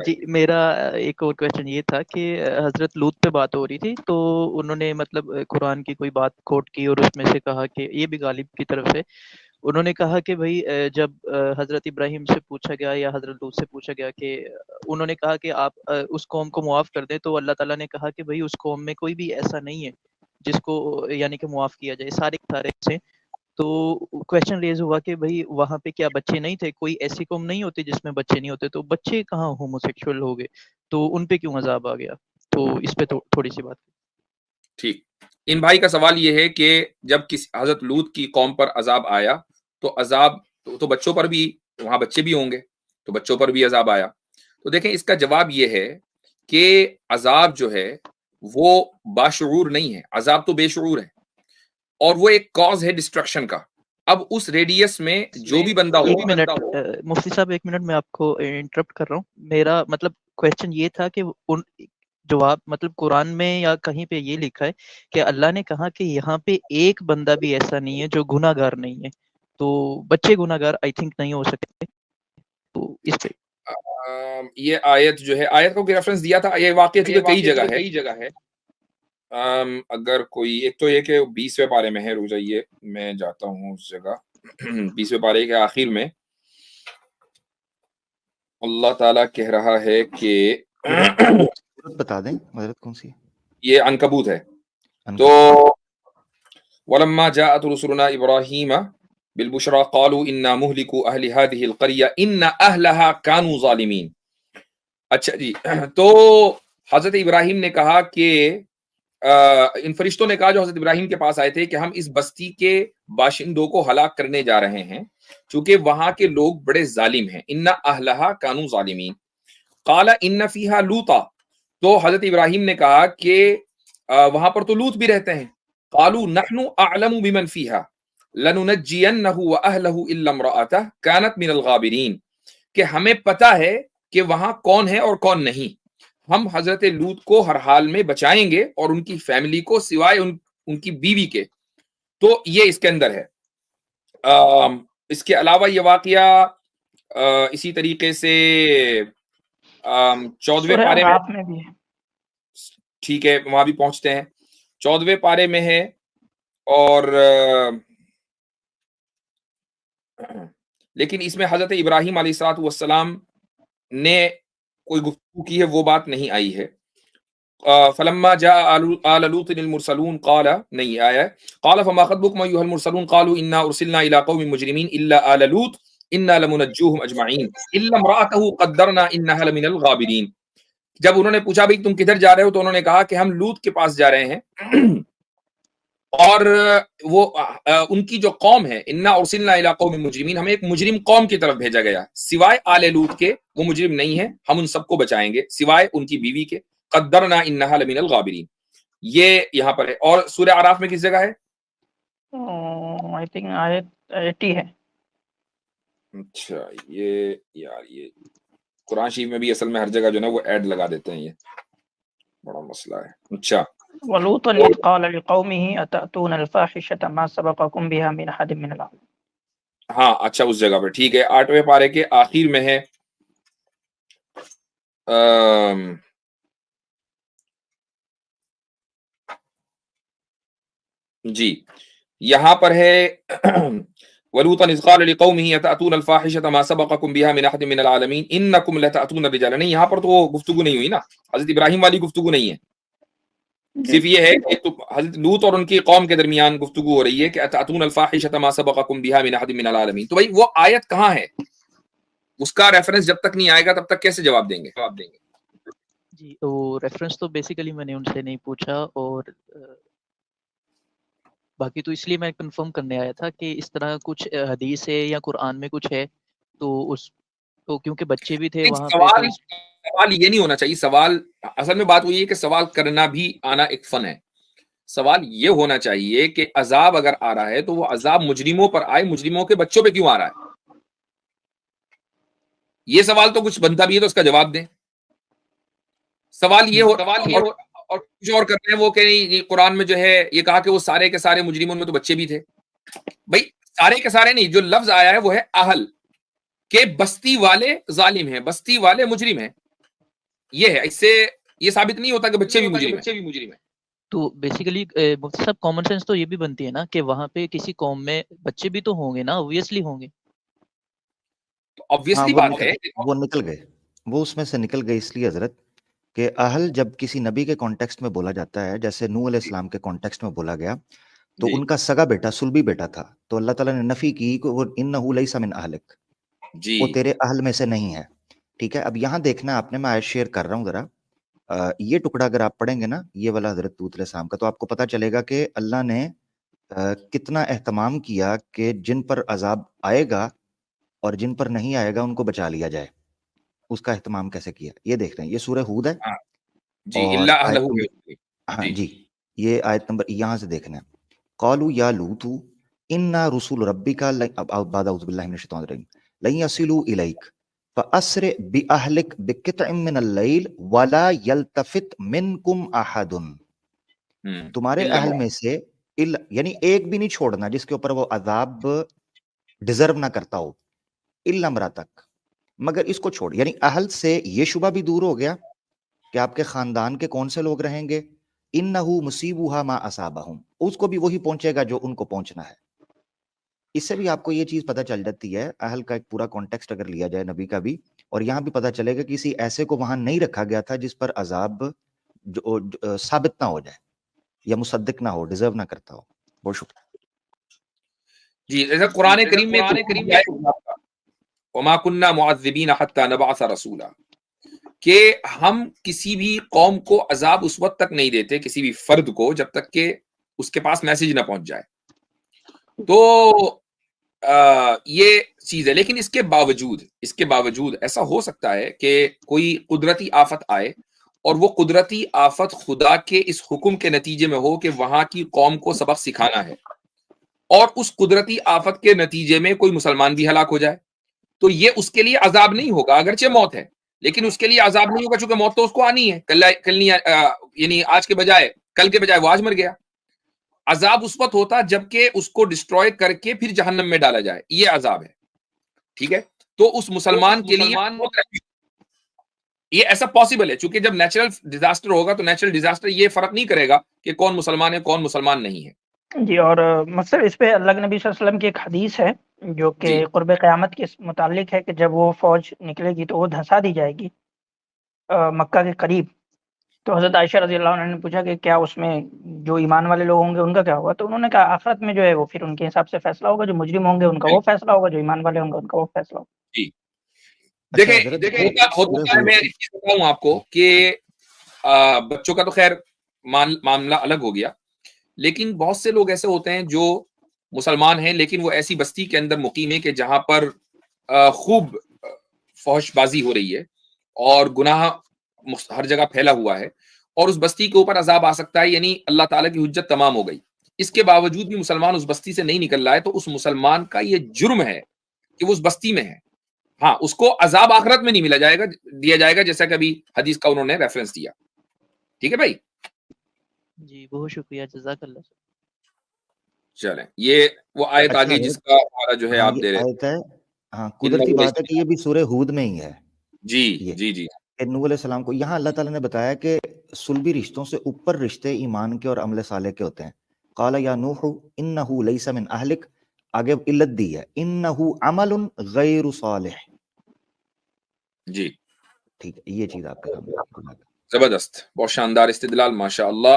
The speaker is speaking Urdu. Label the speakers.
Speaker 1: جی میرا ایک اور کویشچن یہ تھا کہ حضرت لوط پہ بات ہو رہی تھی تو انہوں نے مطلب قرآن کی کوئی بات کوٹ کی اور اس میں سے کہا کہ یہ بھی غالب کی طرف سے انہوں نے کہا کہ بھائی جب حضرت ابراہیم سے پوچھا گیا یا حضرت لوط سے پوچھا گیا کہ انہوں نے کہا کہ آپ اس قوم کو معاف کر دیں تو اللہ تعالیٰ نے کہا کہ بھائی اس قوم میں کوئی بھی ایسا نہیں ہے جس کو یعنی کہ معاف کیا جائے سارے سارے سے. تو کویشچن ریز ہوا کہ بھائی وہاں پہ کیا بچے نہیں تھے؟ کوئی ایسی قوم نہیں ہوتی جس میں بچے نہیں ہوتے، تو بچے کہاں ہومو سیکشل ہو گئے؟ تو ان پہ کیوں عذاب آ گیا؟ تو اس پہ تھوڑی سی بات.
Speaker 2: ٹھیک. ان بھائی کا سوال یہ ہے کہ جب حضرت لوط کی قوم پر عذاب آیا تو عذاب تو بچوں پر بھی، وہاں بچے بھی ہوں گے تو بچوں پر بھی عذاب آیا. تو دیکھیں اس کا جواب یہ ہے کہ عذاب جو ہے وہ باشعور نہیں ہے، عذاب تو بے شعور ہے اور وہ ایک کاز ہے ڈسٹرکشن کا. اب اس ریڈیس میں جو بھی بندہ ہو.
Speaker 1: ایک منٹ مفتی صاحب، ایک منٹ میں آپ کو انٹرپٹ کر رہا ہوں. میرا مطلب کویشچن یہ تھا کہ ان جواب مطلب قرآن میں یا کہیں پہ یہ لکھا ہے کہ اللہ نے کہا کہ یہاں پہ ایک بندہ بھی ایسا نہیں ہے جو گناہ گار نہیں ہے، تو بچے گناہ گار آئی تھنک نہیں ہو سکتے. تو اس پہ
Speaker 2: یہ آیت جو ہے، آیت کو ریفرنس دیا تھا، یہ واقعہ کئی جگہ ہے. اگر کوئی ایک تو یہ کہ 20ویں پارے میں ہے، رک جائیے میں جاتا ہوں اس جگہ. 20ویں پارے کے آخر میں اللہ تعالیٰ کہہ رہا ہے کہ
Speaker 3: بتا دیں حضرت کون سی؟
Speaker 2: یہ عنکبوت ہے. تو وَلَمَّا جَاءَتْ رُسُلُنَا إِبْرَاهِيمَ بِالْبُشْرَىٰ قَالُوا إِنَّا مُهْلِكُو أَهْلِ هَٰذِهِ الْقَرْيَةِ إِنَّ أَهْلَهَا كَانُوا ظَالِمِينَ. اچھا جی، تو حضرت ابراہیم نے کہا کہ ان فرشتوں نے کہا جو حضرت ابراہیم کے پاس آئے تھے کہ ہم اس بستی کے باشندوں کو ہلاک کرنے جا رہے ہیں چونکہ وہاں کے لوگ بڑے ظالم ہیں. ان اہلھا کانوا ظالمین. قال ان فیہا لوطا. تو حضرت ابراہیم نے کہا کہ وہاں پر تو لوط بھی رہتے ہیں. قالوا نحن اعلم بمن فیہا لننجینہ واہلہ الا امرأتہ کانت من الغابرین. کہ ہمیں پتا ہے کہ وہاں کون ہے اور کون نہیں، ہم حضرت لوط کو ہر حال میں بچائیں گے اور ان کی فیملی کو سوائے ان کی بیوی کے. تو یہ اس کے اندر ہے. اس کے علاوہ یہ واقعہ اسی طریقے سے 14ویں پارے میں بھی ہے. ٹھیک ہے، وہاں بھی پہنچتے ہیں. 14ویں پارے میں ہے اور لیکن اس میں حضرت ابراہیم علیہ الصلوۃ والسلام نے کوئی گفتگو کی ہے، وہ بات نہیں آئی ہے. فلما جاء آل لوط المرسلون قال نہیں آیا ہے. قال فما خطبكم ايها المرسلون قالوا انا ارسلنا الى قوم مجرمين الا آل لوط انا لمنجوهم اجمعين الا امراته قدرنا انها لمن الغابرين. جب انہوں نے پوچھا بھئی تم کدھر جا رہے ہو تو انہوں نے کہا کہ ہم لوط کے پاس جا رہے ہیں اور وہ ان کی جو قوم ہے، انا ارسلنا الى قوم مجرمین، ہمیں ایک مجرم قوم کی طرف بھیجا گیا سوائے آل لوط کے. وہ مجرم نہیں ہے، ہم ان سب کو بچائیں گے سوائے ان کی بیوی کے. قدرنا انہا لمن الغابرین. یہ یہاں پر ہے. اور سورہ اعراف میں کس جگہ ہے؟
Speaker 4: آئی تھنک آیت 80 ہے. اچھا
Speaker 2: یہ یار یہ قرآن شریف میں بھی اصل میں ہر جگہ جو نا وہ ایڈ لگا دیتے ہیں، یہ بڑا مسئلہ ہے. اچھا
Speaker 4: وَلُوطًا إِذْ قَالَ لِقَوْمِهِ أَتَأْتُونَ الْفَاحِشَةَ مَا سَبَقَكُم بِهَا مِنْ أَحَدٍ مِنَ الْعَالَمِينَ.
Speaker 2: ہاں اچھا اس جگہ پر ٹھیک ہے. 8ویں پارے کے آخر میں ہے جی یہاں پر ہے وَلُوطًا إِذْ قَالَ لِقَوْمِهِ أَتَأْتُونَ الْفَاحِشَةَ مَا سَبَقَكُم بِهَا مِنْ أَحَدٍ مِنَ الْعَالَمِينَ إِنَّكُمْ لَتَأْتُونَ الرِّجَالَ. نہیں یہاں پر تو وہ گفتگو نہیں ہوئی نا، حضرت ابراہیم والی گفتگو نہیں ہے. صرف یہ ہے کہ حضرت لوط اور ان کی قوم کے درمیان گفتگو ہو رہی ہے کہ أَتَأْتُونَ الْفَاحِشَةَ مَا سَبَقَكُم بِهَا مِنْ أَحَدٍ مِنَ الْعَالَمِينَ. تو بھائی وہ آیت کہاں ہے؟ اس کا ریفرنس جب تک نہیں آئے گا تب تک کیسے جواب دیں گے؟
Speaker 1: جی تو ریفرنس تو بیسیکلی میں نے ان سے نہیں پوچھا، اور باقی تو اس لیے میں کنفرم کرنے آیا تھا کہ اس طرح کچھ حدیث ہے یا قرآن میں کچھ ہے تو اس تو کیونکہ بچے بھی تھے وہاں پہ تو
Speaker 2: سوال یہ نہیں ہونا چاہیے. سوال اصل میں بات وہی ہے کہ سوال کرنا بھی آنا ایک فن ہے. سوال یہ ہونا چاہیے کہ عذاب اگر آ رہا ہے تو وہ عذاب مجرموں پر آئے، مجرموں کے بچوں پہ کیوں آ رہا ہے؟ یہ سوال تو کچھ بنتا بھی ہے تو اس کا جواب دیں. سوال یہ ہو اور کچھ اور کرتے ہیں وہ کہ نہیں قرآن میں جو ہے یہ کہا کہ وہ سارے کے سارے مجرموں میں تو بچے بھی تھے. بھائی سارے کے سارے نہیں، جو لفظ آیا ہے وہ ہے اہل، کہ بستی والے ظالم ہیں، بستی والے مجرم ہیں. یہ ہے. اس سے یہ ثابت نہیں ہوتا کہ بچے بھی مجرم ہیں.
Speaker 1: تو بیسیکلی مفتی صاحب کامن سینس تو یہ بھی بنتی ہے نا کہ وہاں پہ کسی قوم میں بچے بھی تو ہوں گے نا, اوبویسلی ہوں گے.
Speaker 2: تو obviously بات ہے
Speaker 3: وہ نکل گئے, وہ اس میں سے نکل گئے اس لیے حضرت کہ اہل جب کسی نبی کے کانٹیکسٹ میں بولا جاتا ہے, جیسے نوح علیہ السلام کے کانٹیکسٹ میں بولا گیا, تو ان کا سگا بیٹا سلبی بیٹا تھا, تو اللہ تعالیٰ نے نفی کی کہ وہ انہ لیس من اہلک, وہ تیرے اہل میں سے نہیں ہے. ٹھیک ہے, اب یہاں دیکھنا آپ نے, میں آیت شیئر کر رہا ہوں ذرا, یہ ٹکڑا اگر آپ پڑھیں گے نا یہ والا حضرت لوط علیہ السلام کا, تو آپ کو پتہ چلے گا کہ اللہ نے کتنا اہتمام کیا کہ جن پر عذاب آئے گا اور جن پر نہیں آئے گا ان کو بچا لیا جائے. اس کا اہتمام کیسے کیا یہ دیکھ رہے ہیں, یہ سورہ ہود ہے.
Speaker 2: جی
Speaker 3: اور
Speaker 2: اللہ
Speaker 3: آیت
Speaker 2: اہلہ,
Speaker 3: ہاں جی, یہ آیت نمبر یہاں سے دیکھنا ہے. قالوا یا لوط انا رسول ربک, بعد اعوذ باللہ من الشیطان الرجیم, لن یصلوا الیک فاسر باہلک بقطع من اللیل ولا یلتفت منکم احد, تمہارے اہل میں سے یعنی ایک بھی نہیں چھوڑنا جس کے اوپر وہ عذاب ڈیزرو نہ کرتا ہو, الا امراتک, مگر اس کو چھوڑ. یعنی اہل سے یہ شبہ بھی دور ہو گیا کہ آپ کے خاندان کے کون سے لوگ رہیں گے. انہو مصیبہا ما اصابہم, اس کو بھی وہی پہنچے گا جو ان کو پہنچنا ہے. اس سے بھی آپ کو یہ چیز پتہ چل جاتی ہے, اہل کا ایک پورا کانٹیکسٹ اگر لیا جائے نبی کا بھی, اور یہاں بھی پتہ چلے گا کہ کسی ایسے کو وہاں نہیں رکھا گیا تھا جس پر عذاب ثابت نہ ہو جائے یا مصدق نہ ہو, ڈیزرو نہ کرتا ہو. بہت شکریہ.
Speaker 2: جی جیسے قرآن کریم میں وما كنا معذبین حتی نبعث رسولا, کہ ہم کسی بھی قوم کو عذاب اس وقت تک نہیں دیتے, کسی بھی فرد کو, جب تک کہ اس کے پاس میسج نہ پہنچ جائے. تو یہ چیز ہے. لیکن اس کے باوجود ایسا ہو سکتا ہے کہ کوئی قدرتی آفت آئے اور وہ قدرتی آفت خدا کے اس حکم کے نتیجے میں ہو کہ وہاں کی قوم کو سبق سکھانا ہے, اور اس قدرتی آفت کے نتیجے میں کوئی مسلمان بھی ہلاک ہو جائے, تو یہ اس کے لیے عذاب نہیں ہوگا, اگرچہ موت ہے لیکن اس کے لیے عذاب نہیں ہوگا, چونکہ موت تو اس کو آنی ہے, کل نہیں, یعنی آج کے بجائے کل کے بجائے وہ آج مر گیا. عذاب اس وقت ہوتا جبکہ اس کو ڈسٹروائے کر کے پھر جہنم میں ڈالا جائے, یہ عذاب ہے. ٹھیک ہے, تو اس مسلمان کے لیے یہ ایسا پاسبل ہے, چونکہ جب نیچرل ڈیزاسٹر ہوگا تو نیچرل ڈیزاسٹر یہ فرق نہیں کرے گا کہ کون مسلمان ہے کون مسلمان نہیں ہے.
Speaker 4: جی, اور مطلب اس پہ اللہ کے نبی صلی اللہ علیہ وسلم کی ایک حدیث ہے جو کہ قرب قیامت کے متعلق ہے کہ جب وہ فوج نکلے گی تو وہ دھنسا دی جائے گی مکہ کے قریب. تو حضرت عائشہ رضی اللہ عنہ نے پوچھا کہ کیا اس میں جو ایمان والے لوگ ہوں گے ان کا کیا ہوگا, تو انہوں نے کہا آخرت میں جو ہے وہ پھر ان کے حساب سے فیصلہ ہوگا, جو مجرم ہوں گے ان کا وہ فیصلہ ہوگا, جو ایمان والے ہوں گے ان کا وہ فیصلہ ہوگا.
Speaker 2: جی دیکھیں میں بتاؤں آپ کو کہ بچوں کا تو خیر معاملہ الگ ہو گیا, لیکن بہت سے لوگ ایسے ہوتے ہیں جو مسلمان ہیں لیکن وہ ایسی بستی کے اندر مقیم ہے کہ جہاں پر خوب فحش بازی ہو رہی ہے اور گناہ ہر جگہ پھیلا ہوا ہے, اور اس بستی کے اوپر عذاب آ سکتا ہے, یعنی اللہ تعالیٰ کی حجت تمام ہو گئی. اس کے باوجود بھی مسلمان اس بستی سے نہیں نکل رہا ہے, تو اس مسلمان کا یہ جرم ہے کہ وہ اس بستی میں ہے. ہاں, اس کو عذاب آخرت میں نہیں دیا جائے گا, جیسا کہ ابھی حدیث کا انہوں نے ریفرنس دیا. ٹھیک ہے بھائی,
Speaker 1: جی بہت شکریہ, جزاک اللہ.
Speaker 2: چلیں یہ وہ آیت آ گئی جس کا ہمارا جو ہے آپ دے رہے
Speaker 3: آیت ہے. ہاں, قدرتی بات ہے کہ یہ بھی سورہ ہود میں ہی ہے.
Speaker 2: جی جی جی,
Speaker 3: نوح علیہ السلام کو یہاں اللہ تعالیٰ نے بتایا کہ صلبی رشتوں سے اوپر رشتے ایمان کے اور عمل صالح کے ہوتے ہیں. قال یا نوح انہ لیس من اہلک, آگے علت دی ہے انہ عمل غیر صالح.
Speaker 2: جی
Speaker 3: ٹھیک ہے, یہ چیز آپ کے سامنے.
Speaker 2: زبردست, بہت شاندار استدلال, ماشاء اللہ.